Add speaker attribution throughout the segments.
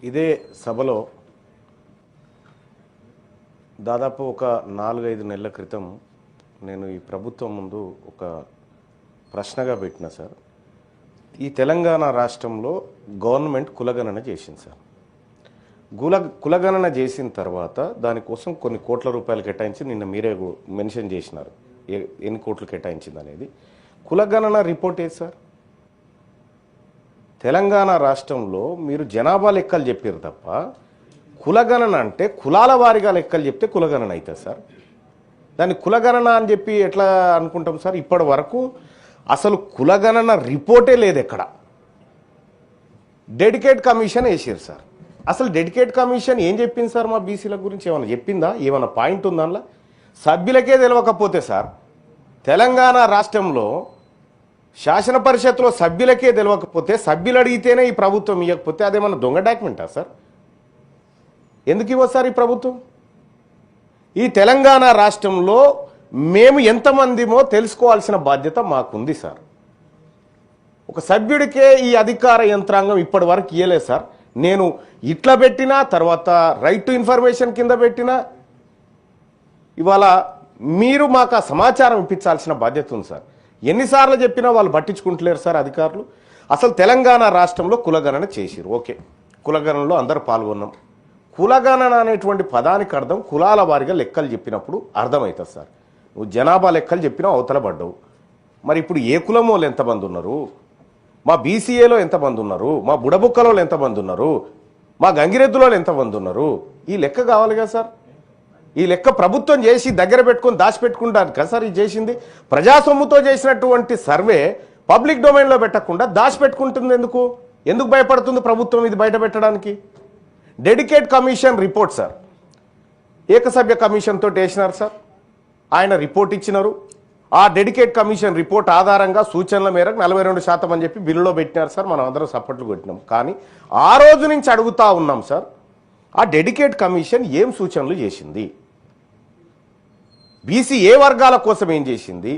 Speaker 1: ఇదే సభలో దాదాపు ఒక 4-5 నెలల క్రితం నేను ఈ ప్రభుత్వం ముందు ఒక ప్రశ్నగా పెట్టిన సార్. ఈ తెలంగాణ రాష్ట్రంలో గవర్నమెంట్ కులగణన చేసింది సార్. కులగణన చేసిన తర్వాత దానికోసం కొన్ని కోట్ల రూపాయలు కేటాయించి నిన్న మీరే మెన్షన్ చేసినారు ఎన్ని కోట్లు కేటాయించింది అనేది. కులగణన రిపోర్ట్ ఏది సార్? తెలంగాణ రాష్ట్రంలో మీరు జనాభా లెక్కలు చెప్పారు తప్ప కులగణన అంటే కులాల వారిగా లెక్కలు చెప్తే కులగణన అవుతుంది సార్. దాన్ని కులగణన అని చెప్పి ఎట్లా అనుకుంటాం సార్? ఇప్పటి వరకు అసలు కులగణన రిపోర్టే లేదు ఎక్కడ. డెడికేట్ కమిషన్ వేసారు సార్. అసలు డెడికేట్ కమిషన్ ఏం చెప్పింది సార్? మా బీసీల గురించి ఏమైనా చెప్పిందా? ఏమైనా పాయింట్ ఉందా అందులో? సభ్యులకే తెలియకపోతే సార్, తెలంగాణ రాష్ట్రంలో శాసన పరిషత్లో సభ్యులకే తెలియకపోతే సభ్యులు అడిగితేనే ఈ ప్రభుత్వం ఇవ్వకపోతే అదేమన్నా దొంగ డాక్యుమెంటా సార్? ఎందుకు ఇవ్వదు సార్ ఈ ప్రభుత్వం? ఈ తెలంగాణ రాష్ట్రంలో మేము ఎంతమందిమో తెలుసుకోవాల్సిన బాధ్యత మాకుంది సార్. ఒక సభ్యుడికే ఈ అధికార యంత్రాంగం ఇప్పటి వరకు ఇవ్వలేదు సార్. నేను ఇట్లా పెట్టినా, తర్వాత రైట్ టు ఇన్ఫర్మేషన్ కింద పెట్టినా, ఇవాళ మీరు మాకు ఆ సమాచారం ఇప్పించాల్సిన బాధ్యత ఉంది సార్. ఎన్నిసార్లు చెప్పినా వాళ్ళు పట్టించుకుంటలేరు సార్ అధికారులు. అసలు తెలంగాణ రాష్ట్రంలో కులగణన చేసిరు, ఓకే, కులగణనలో అందరూ పాల్గొన్నాం. కులగణన అనేటువంటి పదానికి అర్థం కులాల వారిగా లెక్కలు చెప్పినప్పుడు అర్థమవుతుంది సార్. నువ్వు జనాభా లెక్కలు చెప్పినా అవతల పడ్డావు. మరి ఇప్పుడు ఏ కులం వాళ్ళు ఎంతమంది ఉన్నారు, మా బీసీఏలో ఎంతమంది ఉన్నారు, మా బుడబుక్కలో ఎంతమంది ఉన్నారు, మా గంగిరెద్దులో ఎంతమంది ఉన్నారు, ఈ లెక్క కావాలి కదా సార్. ఈ లెక్క ప్రభుత్వం చేసి దగ్గర పెట్టుకొని దాచిపెట్టుకుంటారు కదా సార్. ఇది చేసింది ప్రజాసొమ్ముతో చేసినటువంటి సర్వే పబ్లిక్ డొమైన్లో పెట్టకుండా దాచిపెట్టుకుంటుంది. ఎందుకు భయపడుతుంది ప్రభుత్వం ఇది బయట పెట్టడానికి? డెడికేట్ కమిషన్ రిపోర్ట్ సార్, ఏకసభ్య కమిషన్ తోటి వేసినారు సార్. ఆయన రిపోర్ట్ ఇచ్చినారు. ఆ డెడికేట్ కమిషన్ రిపోర్ట్ ఆధారంగా సూచనల మేరకు 42% అని చెప్పి బిల్లులో పెట్టినారు సార్. మనం అందరం సపోర్ట్లు కొట్టినాం. కానీ ఆ రోజు నుంచి అడుగుతా ఉన్నాం సార్, ఆ డెడికేట్ కమిషన్ ఏం సూచనలు చేసింది? బీసీ ఏ వర్గాల కోసం ఏం చేసింది,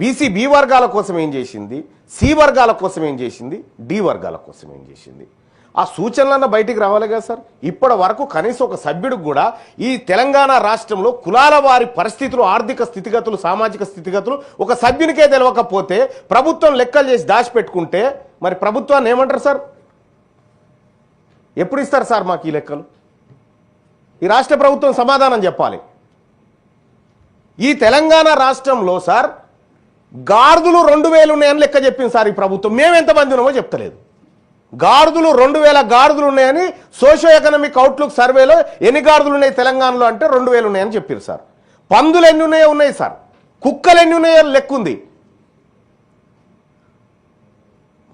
Speaker 1: బీసీ బి వర్గాల కోసం ఏం చేసింది, సి వర్గాల కోసం ఏం చేసింది, డి వర్గాల కోసం ఏం చేసింది? ఆ సూచనలన్న బయటికి రావాలి కదా సార్. ఇప్పటి వరకు కనీసం ఒక సభ్యుడికి కూడా ఈ తెలంగాణ రాష్ట్రంలో కులాల వారి పరిస్థితులు, ఆర్థిక స్థితిగతులు, సామాజిక స్థితిగతులు ఒక సభ్యునికే తెలియకపోతే ప్రభుత్వం లెక్కలు చేసి దాచిపెట్టుకుంటే మరి ప్రభుత్వాన్ని ఏమంటారు సార్? ఎప్పుడు ఇస్తారు సార్ మాకు ఈ లెక్కలు? ఈ రాష్ట్ర ప్రభుత్వం సమాధానం చెప్పాలి. ఈ తెలంగాణ రాష్ట్రంలో సార్ గాడిదలు 2000 ఉన్నాయని లెక్క చెప్పింది సార్ ఈ ప్రభుత్వం. మేము ఎంతమంది ఉన్నామో చెప్తలేదు. గాడిదలు 2000 గాడిదలు ఉన్నాయని సోషియో ఎకనామిక్ అవుట్లుక్ సర్వేలో ఎన్ని గాడిదలు ఉన్నాయి తెలంగాణలో అంటే 2000 ఉన్నాయని చెప్పారు సార్. పందులు ఎన్ని ఉన్నాయో ఉన్నాయి సార్, కుక్కలు ఎన్ని ఉన్నాయో లెక్క ఉంది.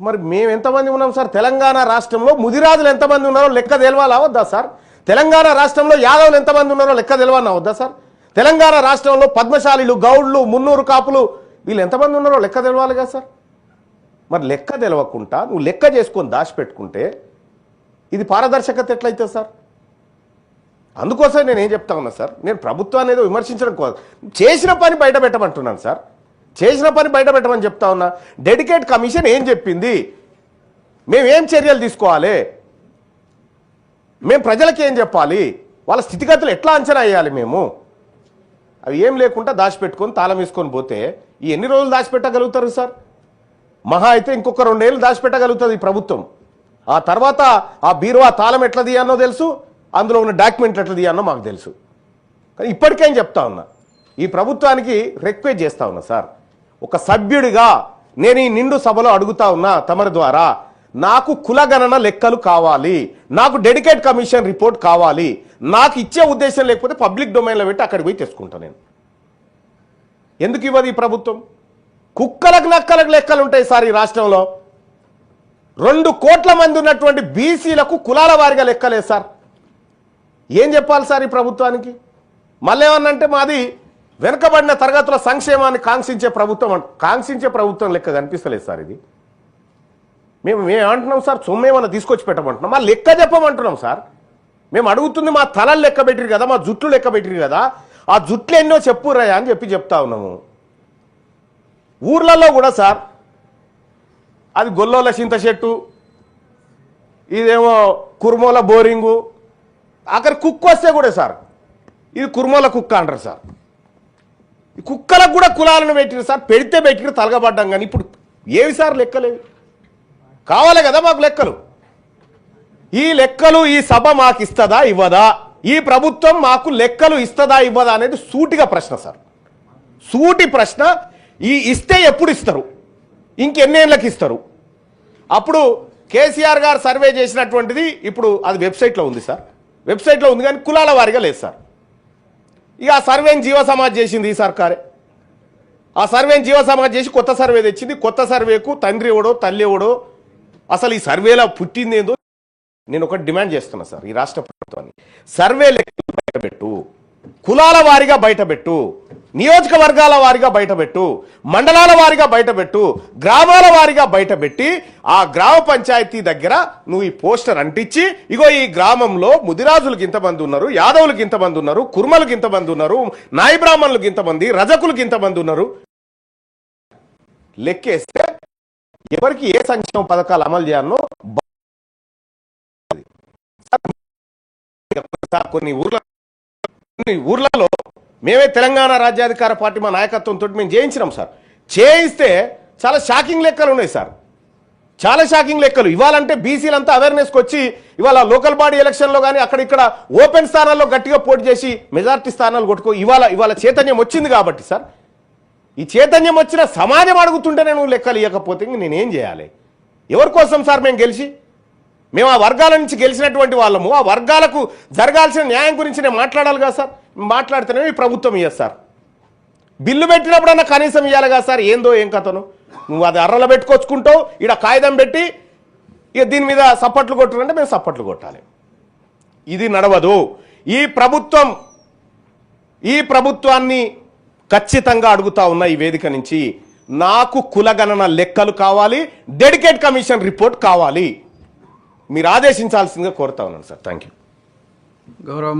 Speaker 1: మరి మేము ఎంతమంది ఉన్నాం సార్? తెలంగాణ రాష్ట్రంలో ముదిరాజులు ఎంతమంది ఉన్నారో లెక్క తెలవాలా వద్దా సార్? తెలంగాణ రాష్ట్రంలో యాదవులు ఎంతమంది ఉన్నారో లెక్క తెలవాలా వద్దా సార్? తెలంగాణ రాష్ట్రంలో పద్మశాలీలు, గౌడ్లు, మున్నూరు కాపులు వీళ్ళు ఎంతమంది ఉన్నారో లెక్క తెలవాలి కదా సార్. మరి లెక్క తెలవకుండా నువ్వు లెక్క చేసుకొని దాచిపెట్టుకుంటే ఇది పారదర్శకత ఎట్లయితే సార్? అందుకోసం నేను ఏం చెప్తా ఉన్నా సార్, నేను ప్రభుత్వాన్ని ఏదో విమర్శించడం కోసం చేసిన పని బయట పెట్టమంటున్నాను సార్. చేసిన పని బయట పెట్టమని చెప్తా ఉన్నా. డెడికేట్ కమిషన్ ఏం చెప్పింది, మేమేం చర్యలు తీసుకోవాలి, మేము ప్రజలకి ఏం చెప్పాలి, వాళ్ళ స్థితిగతులు ఎట్లా అంచనా వేయాలి, మేము అవి ఏం లేకుండా దాచిపెట్టుకొని తాళం వేసుకొని పోతే ఈ ఎన్ని రోజులు దాచిపెట్టగలుగుతారు సార్? మహా అయితే ఇంకొక 2 ఏళ్ళు దాచిపెట్టగలుగుతుంది ఈ ప్రభుత్వం. ఆ తర్వాత ఆ బీరువా తాళం ఎట్లా తీయానో తెలుసు, అందులో ఉన్న డాక్యుమెంట్లు ఎట్లా తీయానో మాకు తెలుసు. కానీ ఇప్పటికేం చెప్తా ఉన్నా, ఈ ప్రభుత్వానికి రిక్వెస్ట్ చేస్తా ఉన్నా సార్, ఒక సభ్యుడిగా నేను ఈ నిండు సభలో అడుగుతా ఉన్నా తమరి ద్వారా, నాకు కులగణన లెక్కలు కావాలి, నాకు డెడికేట్ కమిషన్ రిపోర్ట్ కావాలి. నాకు ఇచ్చే ఉద్దేశం లేకపోతే పబ్లిక్ డొమైన్లో పెట్టి అక్కడికి పోయి తెచ్చుకుంటాను నేను. ఎందుకు ఇవ్వదు ఈ ప్రభుత్వం? కుక్కలకు నక్కలకు లెక్కలు ఉంటాయి సార్ ఈ రాష్ట్రంలో. 2 కోట్ల మంది ఉన్నటువంటి బీసీలకు కులాల వారిగా లెక్కలేదు సార్. ఏం చెప్పాలి సార్ ఈ ప్రభుత్వానికి? మళ్ళీ ఏమన్నంటే మాది వెనుకబడిన తరగతుల సంక్షేమాన్ని కాంక్షించే ప్రభుత్వం లెక్క కనిపిస్తలేదు సార్ ఇది. మేము ఏమంటున్నాం సార్? సొమ్మేమన్నా తీసుకొచ్చి పెట్టమంటున్నాం, మా లెక్క చెప్పమంటున్నాం సార్. మేము అడుగుతుంది మా తలలు లెక్క పెట్టిరు కదా, మా జుట్లు లెక్క పెట్టిరు కదా, ఆ జుట్లు ఎన్నో చెప్పురయ్యా అని చెప్తా ఉన్నాము. ఊర్లలో కూడా సార్ అది గొల్లోల చింత చెట్టు, ఇదేమో కుర్మోల బోరింగు, అక్కడ కుక్క వస్తే కూడా సార్ ఇది కుర్మోల కుక్క అంటారు సార్. ఈ కుక్కలకు కూడా కులాలను పెట్టిరు సార్, పెడితే పెట్టిరు తలగబడ్డాం. కానీ ఇప్పుడు ఏవి సార్ లెక్కలేవి? కావాలి కదా మాకు లెక్కలు. ఈ లెక్కలు ఈ సభ మాకు ఇస్తుందా ఇవ్వదా, ఈ ప్రభుత్వం మాకు లెక్కలు ఇస్తుందా ఇవ్వదా అనేది సూటిగా ప్రశ్న సార్, సూటి ప్రశ్న. ఈ ఇస్తే ఎప్పుడు ఇస్తారు, ఇంకెన్నేళ్ళకి ఇస్తారు? అప్పుడు కేసీఆర్ గారు సర్వే చేసినటువంటిది ఇప్పుడు అది వెబ్సైట్లో ఉంది సార్, వెబ్సైట్లో ఉంది కానీ కులాల వారిగా లేదు సార్. ఇక ఆ సర్వేని జీవ సమాజ్ చేసింది ఈ సర్కారే. ఆ సర్వేని జీవ సమాజ్ చేసి కొత్త సర్వే తెచ్చింది. కొత్త సర్వేకు తండ్రి ఎవడో తల్లి ఎవడో అసలు ఈ సర్వేలో పుట్టింది ఏందో నేను ఒకటి డిమాండ్ చేస్తున్నా సార్ ఈ రాష్ట్ర ప్రభుత్వాన్ని. సర్వే లెక్కలు బయటపెట్టు, కులాల వారిగా బయటపెట్టు, నియోజకవర్గాల వారిగా బయటపెట్టు, మండలాల వారిగా బయటపెట్టు, గ్రామాల వారిగా బయటపెట్టి ఆ గ్రామ పంచాయతీ దగ్గర నువ్వు ఈ పోస్టర్ అంటించి ఇగో ఈ గ్రామంలో ముదిరాజులకు ఇంతమంది ఉన్నారు, యాదవులకు ఇంతమంది ఉన్నారు, కుర్మలకు ఇంతమంది ఉన్నారు, నాయి బ్రాహ్మణులకు ఇంతమంది, రజకులకు ఇంతమంది ఉన్నారు లెక్కేస్తే ఎవరికి ఏ సంక్షేమ పథకాలు అమలు చేయాలనో కొన్ని ఊర్లలో మేమే తెలంగాణ రాజ్యాధికార పార్టీ మా నాయకత్వంతో మేము చేయించినాం సార్. చేయిస్తే చాలా షాకింగ్ లెక్కలు ఉన్నాయి సార్, చాలా షాకింగ్ లెక్కలు. ఇవాళంటే బీసీలంతా అవేర్నెస్కి వచ్చి ఇవాళ లోకల్ బాడీ ఎలక్షన్లో కానీ అక్కడ ఓపెన్ స్థానాల్లో గట్టిగా పోటీ చేసి మెజార్టీ స్థానాలు కొట్టుకో ఇవాళ చైతన్యం వచ్చింది కాబట్టి సార్. ఈ చైతన్యం వచ్చిన సమాజం అడుగుతుంటేనే నువ్వు లెక్కలు ఇవ్వకపోతే నేనేం చేయాలి? ఎవరి కోసం సార్ మేము గెలిచి? మేము ఆ వర్గాల నుంచి గెలిచినటువంటి వాళ్ళము, ఆ వర్గాలకు జరగాల్సిన న్యాయం గురించి నేను మాట్లాడాలి కదా సార్. మాట్లాడితేనే ఈ ప్రభుత్వం ఇయ్యదు సార్. బిల్లు పెట్టినప్పుడన్నా కనీసం ఇవ్వాలి కదా సార్. ఏందో ఏం కథను నువ్వు అది అర్రలు పెట్టుకొచ్చుకుంటావు, ఈడ కాగితం పెట్టి ఇక దీని మీద సప్పట్లు కొట్టారంటే మేము సప్పట్లు కొట్టాలి. ఇది నడవదు. ఈ ప్రభుత్వాన్ని ఖచ్చితంగా అడుగుతా ఉన్న ఈ వేదిక నుంచి నాకు కులగణన లెక్కలు కావాలి, డెడికేట్ కమిషన్ రిపోర్ట్ కావాలి. మీరు ఆదేశించాల్సిందిగా కోరుతా ఉన్నాను సార్. Thank you.
Speaker 2: గౌరవ